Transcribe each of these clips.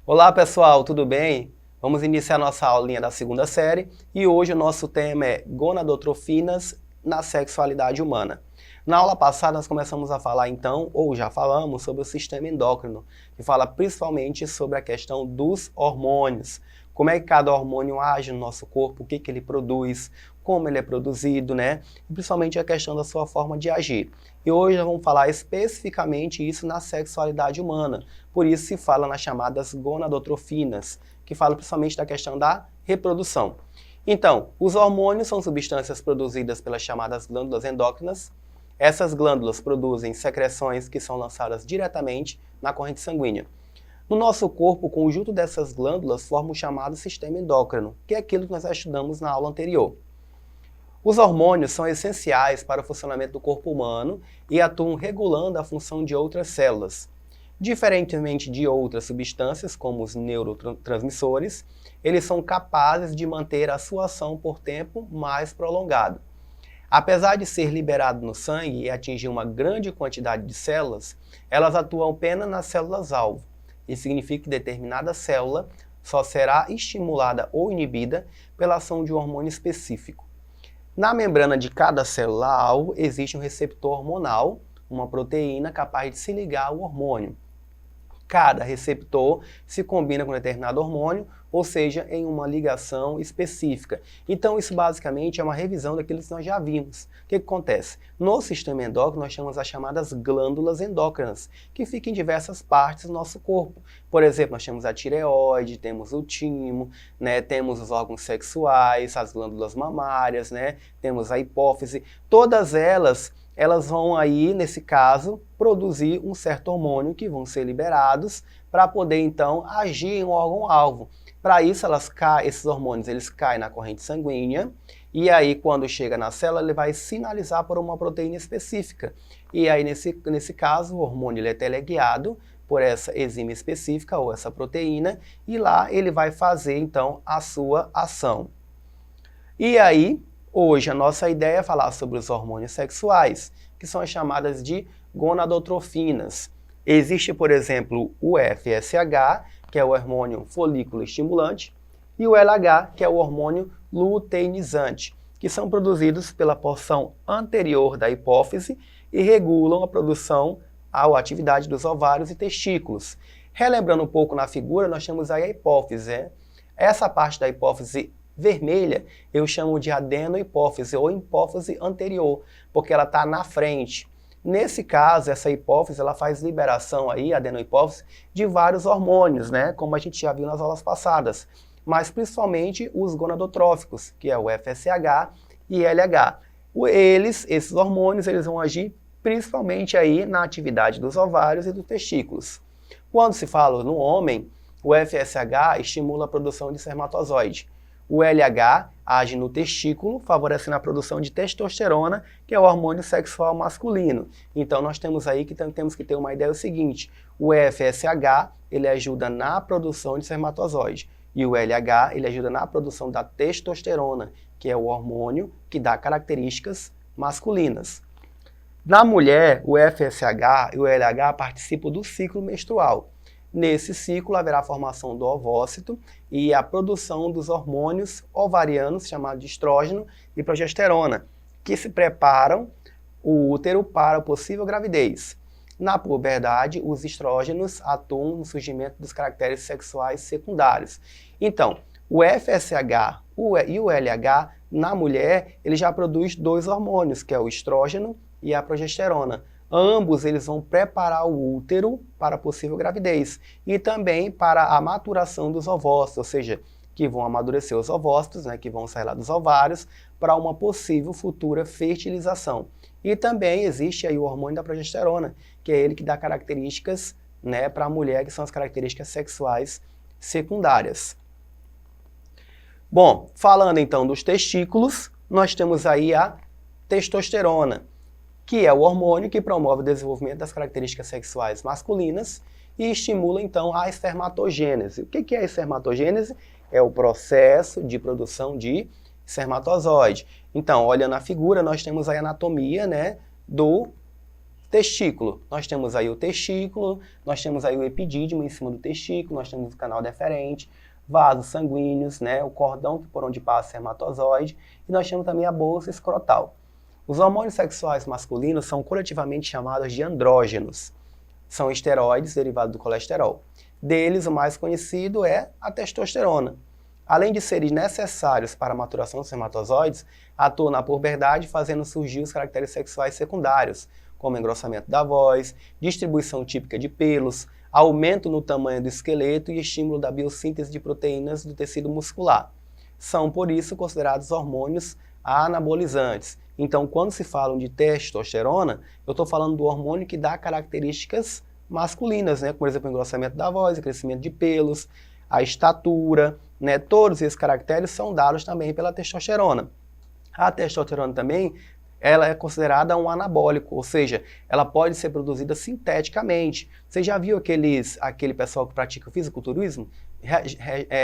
Olá pessoal, tudo bem? Vamos iniciar nossa aulinha da segunda série e hoje o nosso tema é gonadotrofinas na sexualidade humana. Na aula passada nós começamos a falar então, ou já falamos, sobre o sistema endócrino, que fala principalmente sobre a questão dos hormônios. Como é que cada hormônio age no nosso corpo, o que ele produz, como ele é produzido, né? E principalmente a questão da sua forma de agir. E hoje nós vamos falar especificamente isso na sexualidade humana. Por isso se fala nas chamadas gonadotrofinas, que falam principalmente da questão da reprodução. Então, os hormônios são substâncias produzidas pelas chamadas glândulas endócrinas. Essas glândulas produzem secreções que são lançadas diretamente na corrente sanguínea. No nosso corpo, o conjunto dessas glândulas forma o chamado sistema endócrino, que é aquilo que nós já estudamos na aula anterior. Os hormônios são essenciais para o funcionamento do corpo humano e atuam regulando a função de outras células. Diferentemente de outras substâncias, como os neurotransmissores, eles são capazes de manter a sua ação por tempo mais prolongado. Apesar de ser liberado no sangue e atingir uma grande quantidade de células, elas atuam apenas nas células-alvo. Isso significa que determinada célula só será estimulada ou inibida pela ação de um hormônio específico. Na membrana de cada célula-alvo existe um receptor hormonal, uma proteína capaz de se ligar ao hormônio. Cada receptor se combina com um determinado hormônio, ou seja, em uma ligação específica. Então isso basicamente é uma revisão daquilo que nós já vimos. O que acontece? No sistema endócrino nós temos as chamadas glândulas endócrinas, que ficam em diversas partes do nosso corpo. Por exemplo, nós temos a tireoide, temos o timo, né, temos os órgãos sexuais, as glândulas mamárias, né, temos a hipófise. Todas elas vão aí, nesse caso, produzir um certo hormônio que vão ser liberados para poder, então, agir em um órgão-alvo. Para isso, esses hormônios eles caem na corrente sanguínea e aí, quando chega na célula, ele vai sinalizar por uma proteína específica. E aí, nesse caso, o hormônio ele é teleguiado por essa enzima específica ou essa proteína e lá ele vai fazer, então, a sua ação. E aí, hoje a nossa ideia é falar sobre os hormônios sexuais, que são as chamadas de gonadotrofinas. Existe, por exemplo, o FSH, que é o hormônio folículo estimulante, e o LH, que é o hormônio luteinizante, que são produzidos pela porção anterior da hipófise e regulam a produção ou atividade dos ovários e testículos. Relembrando um pouco na figura, nós temos aí a hipófise, né? Essa parte da hipófise vermelha eu chamo de adenohipófise ou hipófise anterior, porque ela está na frente. Nesse caso, essa hipófise ela faz liberação aí, a adenohipófise, de vários hormônios, né? Como a gente já viu nas aulas passadas, mas principalmente os gonadotróficos, que é o FSH e LH. Esses hormônios, eles vão agir principalmente aí na atividade dos ovários e dos testículos. Quando se fala no homem, o FSH estimula a produção de espermatozoide. O LH age no testículo, favorecendo a produção de testosterona, que é o hormônio sexual masculino. Então nós temos aí que temos que ter uma ideia seguinte: o FSH ele ajuda na produção de espermatozoide e o LH ele ajuda na produção da testosterona, que é o hormônio que dá características masculinas. Na mulher, o FSH e o LH participam do ciclo menstrual. Nesse ciclo haverá a formação do ovócito e a produção dos hormônios ovarianos, chamados de estrógeno e progesterona, que se preparam o útero para a possível gravidez. Na puberdade, os estrógenos atuam no surgimento dos caracteres sexuais secundários. Então, o FSH e o LH, na mulher, ele já produz dois hormônios, que é o estrógeno e a progesterona. Ambos eles vão preparar o útero para a possível gravidez e também para a maturação dos ovócitos, ou seja, que vão amadurecer os ovócitos, né, que vão sair lá dos ovários, para uma possível futura fertilização. E também existe aí o hormônio da progesterona, que é ele que dá características, né, para a mulher, que são as características sexuais secundárias. Bom, falando então dos testículos, nós temos aí a testosterona, que é o hormônio que promove o desenvolvimento das características sexuais masculinas e estimula, então, a espermatogênese. O que é a espermatogênese? É o processo de produção de espermatozoide. Então, olhando a figura, nós temos a anatomia, né, do Testículo, nós temos aí o testículo, nós temos aí o epidídimo em cima do testículo, nós temos o canal deferente, vasos sanguíneos, né, o cordão por onde passa o espermatozoide, e nós temos também a bolsa escrotal. Os hormônios sexuais masculinos são coletivamente chamados de andrógenos. São esteroides derivados do colesterol. Deles, o mais conhecido é a testosterona. Além de serem necessários para a maturação dos espermatozoides, atuam na puberdade, fazendo surgir os caracteres sexuais secundários, como engrossamento da voz, distribuição típica de pelos, aumento no tamanho do esqueleto e estímulo da biossíntese de proteínas do tecido muscular. São, por isso, considerados hormônios anabolizantes. Então, quando se fala de testosterona, eu estou falando do hormônio que dá características masculinas, né? Como, por exemplo, o engrossamento da voz, o crescimento de pelos, a estatura, né? Todos esses caracteres são dados também pela testosterona. A testosterona também, ela é considerada um anabólico, ou seja, ela pode ser produzida sinteticamente. Você já viu aquele pessoal que pratica o fisiculturismo?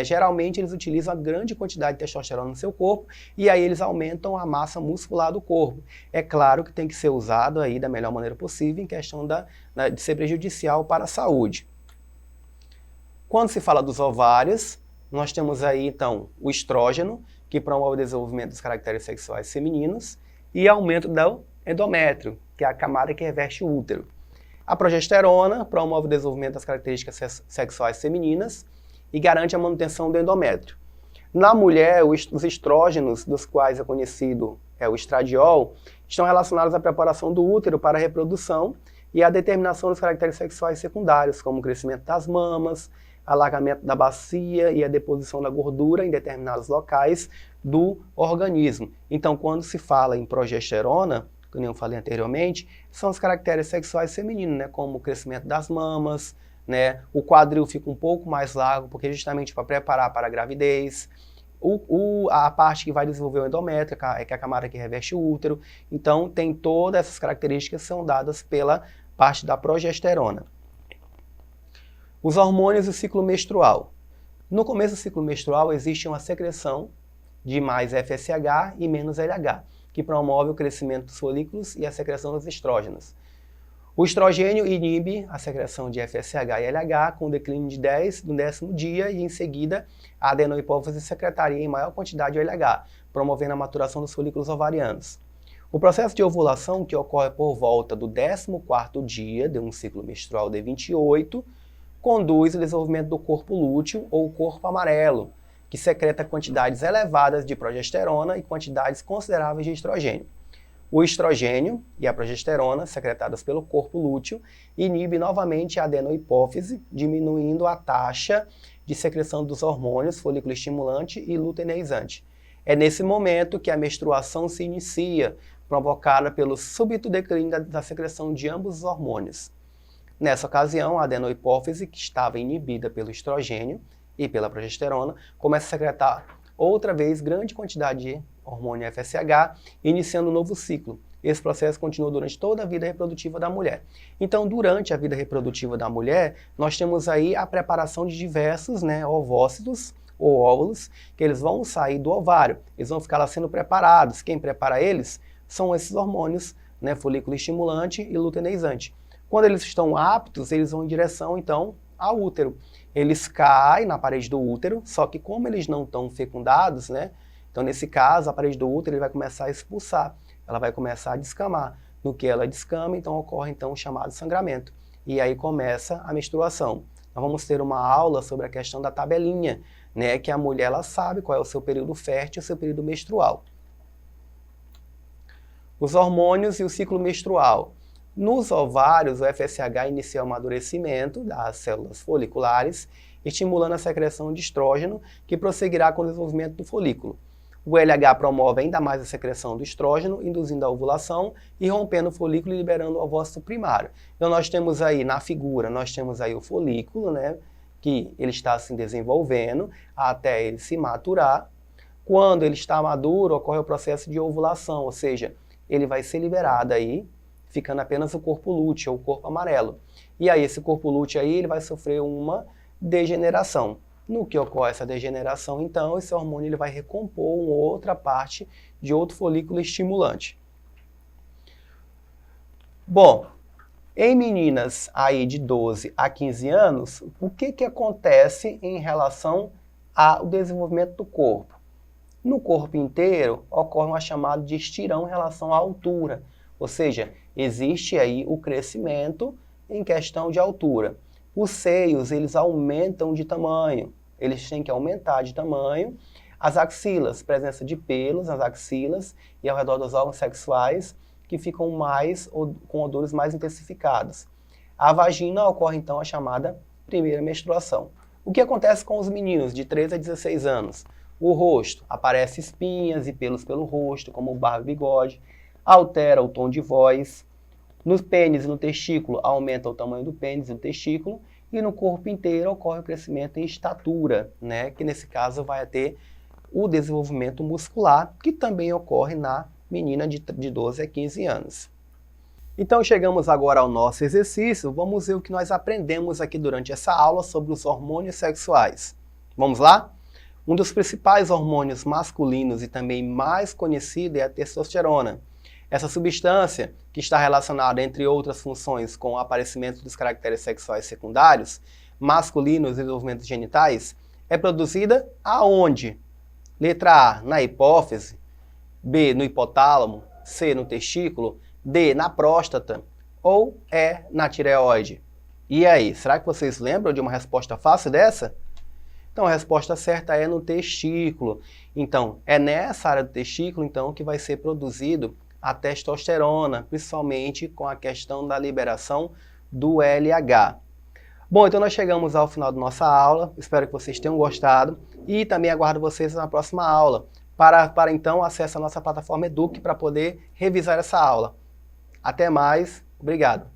Geralmente eles utilizam a grande quantidade de testosterona no seu corpo e aí eles aumentam a massa muscular do corpo. É claro que tem que ser usado aí da melhor maneira possível em questão de ser prejudicial para a saúde. Quando se fala dos ovários, nós temos aí então o estrógeno, que promove o desenvolvimento dos caracteres sexuais femininos, e aumento do endométrio, que é a camada que reveste o útero. A progesterona promove o desenvolvimento das características sexuais femininas e garante a manutenção do endométrio. Na mulher, os estrógenos, dos quais é conhecido o estradiol, estão relacionados à preparação do útero para a reprodução e à determinação dos caracteres sexuais secundários, como o crescimento das mamas, alargamento da bacia e a deposição da gordura em determinados locais do organismo. Então, quando se fala em progesterona, como eu falei anteriormente, são os caracteres sexuais femininos, né, como o crescimento das mamas, né, o quadril fica um pouco mais largo, porque justamente para preparar para a gravidez, a parte que vai desenvolver o endométrio, que é a camada que reveste o útero. Então, tem todas essas características que são dadas pela parte da progesterona. Os hormônios do ciclo menstrual. No começo do ciclo menstrual existe uma secreção de mais FSH e menos LH, que promove o crescimento dos folículos e a secreção dos estrógenos. O estrogênio inibe a secreção de FSH e LH com declínio de 10 no 10º dia e em seguida a adenohipófise secretaria em maior quantidade de LH, promovendo a maturação dos folículos ovarianos. O processo de ovulação, que ocorre por volta do 14º dia de um ciclo menstrual de 28, conduz ao desenvolvimento do corpo lúteo ou corpo amarelo, que secreta quantidades elevadas de progesterona e quantidades consideráveis de estrogênio. O estrogênio e a progesterona, secretadas pelo corpo lúteo, inibe novamente a adenohipófise, diminuindo a taxa de secreção dos hormônios folículo estimulante e luteinizante. É nesse momento que a menstruação se inicia, provocada pelo súbito declínio da secreção de ambos os hormônios. Nessa ocasião, a adenohipófise, que estava inibida pelo estrogênio e pela progesterona, começa a secretar outra vez grande quantidade de hormônio FSH, iniciando um novo ciclo. Esse processo continua durante toda a vida reprodutiva da mulher. Então, durante a vida reprodutiva da mulher, nós temos aí a preparação de diversos ovócitos ou óvulos, que eles vão sair do ovário. Eles vão ficar lá sendo preparados. Quem prepara eles são esses hormônios, folículo estimulante e luteinizante. Quando eles estão aptos, eles vão em direção, então, ao útero. Eles caem na parede do útero, só que como eles não estão fecundados, então, nesse caso, a parede do útero ele vai começar a expulsar, ela vai começar a descamar. No que ela descama, então, ocorre então, o chamado sangramento. E aí começa a menstruação. Nós vamos ter uma aula sobre a questão da tabelinha, que a mulher ela sabe qual é o seu período fértil e o seu período menstrual. Os hormônios e o ciclo menstrual. Nos ovários, o FSH inicia o amadurecimento das células foliculares, estimulando a secreção de estrógeno, que prosseguirá com o desenvolvimento do folículo. O LH promove ainda mais a secreção do estrógeno, induzindo a ovulação e rompendo o folículo e liberando o ovócito primário. Então nós temos aí, na figura, nós temos aí o folículo, que ele está se desenvolvendo até ele se maturar. Quando ele está maduro, ocorre o processo de ovulação, ou seja, ele vai ser liberado aí, ficando apenas o corpo lúteo, ou o corpo amarelo. E aí esse corpo lúteo aí, ele vai sofrer uma degeneração. No que ocorre essa degeneração, então, esse hormônio ele vai recompor uma outra parte de outro folículo estimulante. Bom, Em meninas aí de 12 a 15 anos, o que acontece em relação ao desenvolvimento do corpo? No corpo inteiro, ocorre uma chamada de estirão em relação à altura, ou seja, existe aí o crescimento em questão de altura. Os seios, eles aumentam de tamanho, eles têm que aumentar de tamanho. As axilas, presença de pelos nas axilas e ao redor dos órgãos sexuais, que ficam com odores mais intensificados. A vagina ocorre então a chamada primeira menstruação. O que acontece com os meninos de 13 a 16 anos? O rosto, aparece espinhas e pelos pelo rosto, como barba e bigode, altera o tom de voz. No pênis e no testículo, aumenta o tamanho do pênis e do testículo, e no corpo inteiro ocorre o crescimento em estatura, né? Que nesse caso vai ter o desenvolvimento muscular, que também ocorre na menina de 12 a 15 anos. Então chegamos agora ao nosso exercício, vamos ver o que nós aprendemos aqui durante essa aula sobre os hormônios sexuais. Vamos lá? Um dos principais hormônios masculinos e também mais conhecido é a testosterona. Essa substância, que está relacionada, entre outras funções, com o aparecimento dos caracteres sexuais secundários, masculinos e desenvolvimento genitais, é produzida aonde? Letra A, na hipófise, B, no hipotálamo, C, no testículo, D, na próstata ou E, na tireoide. E aí, será que vocês lembram de uma resposta fácil dessa? Então, a resposta certa é no testículo. Então, é nessa área do testículo então, que vai ser produzido a testosterona, principalmente com a questão da liberação do LH. Bom, então nós chegamos ao final da nossa aula, espero que vocês tenham gostado e também aguardo vocês na próxima aula. Para então, acesse a nossa plataforma Eduque para poder revisar essa aula. Até mais, obrigado.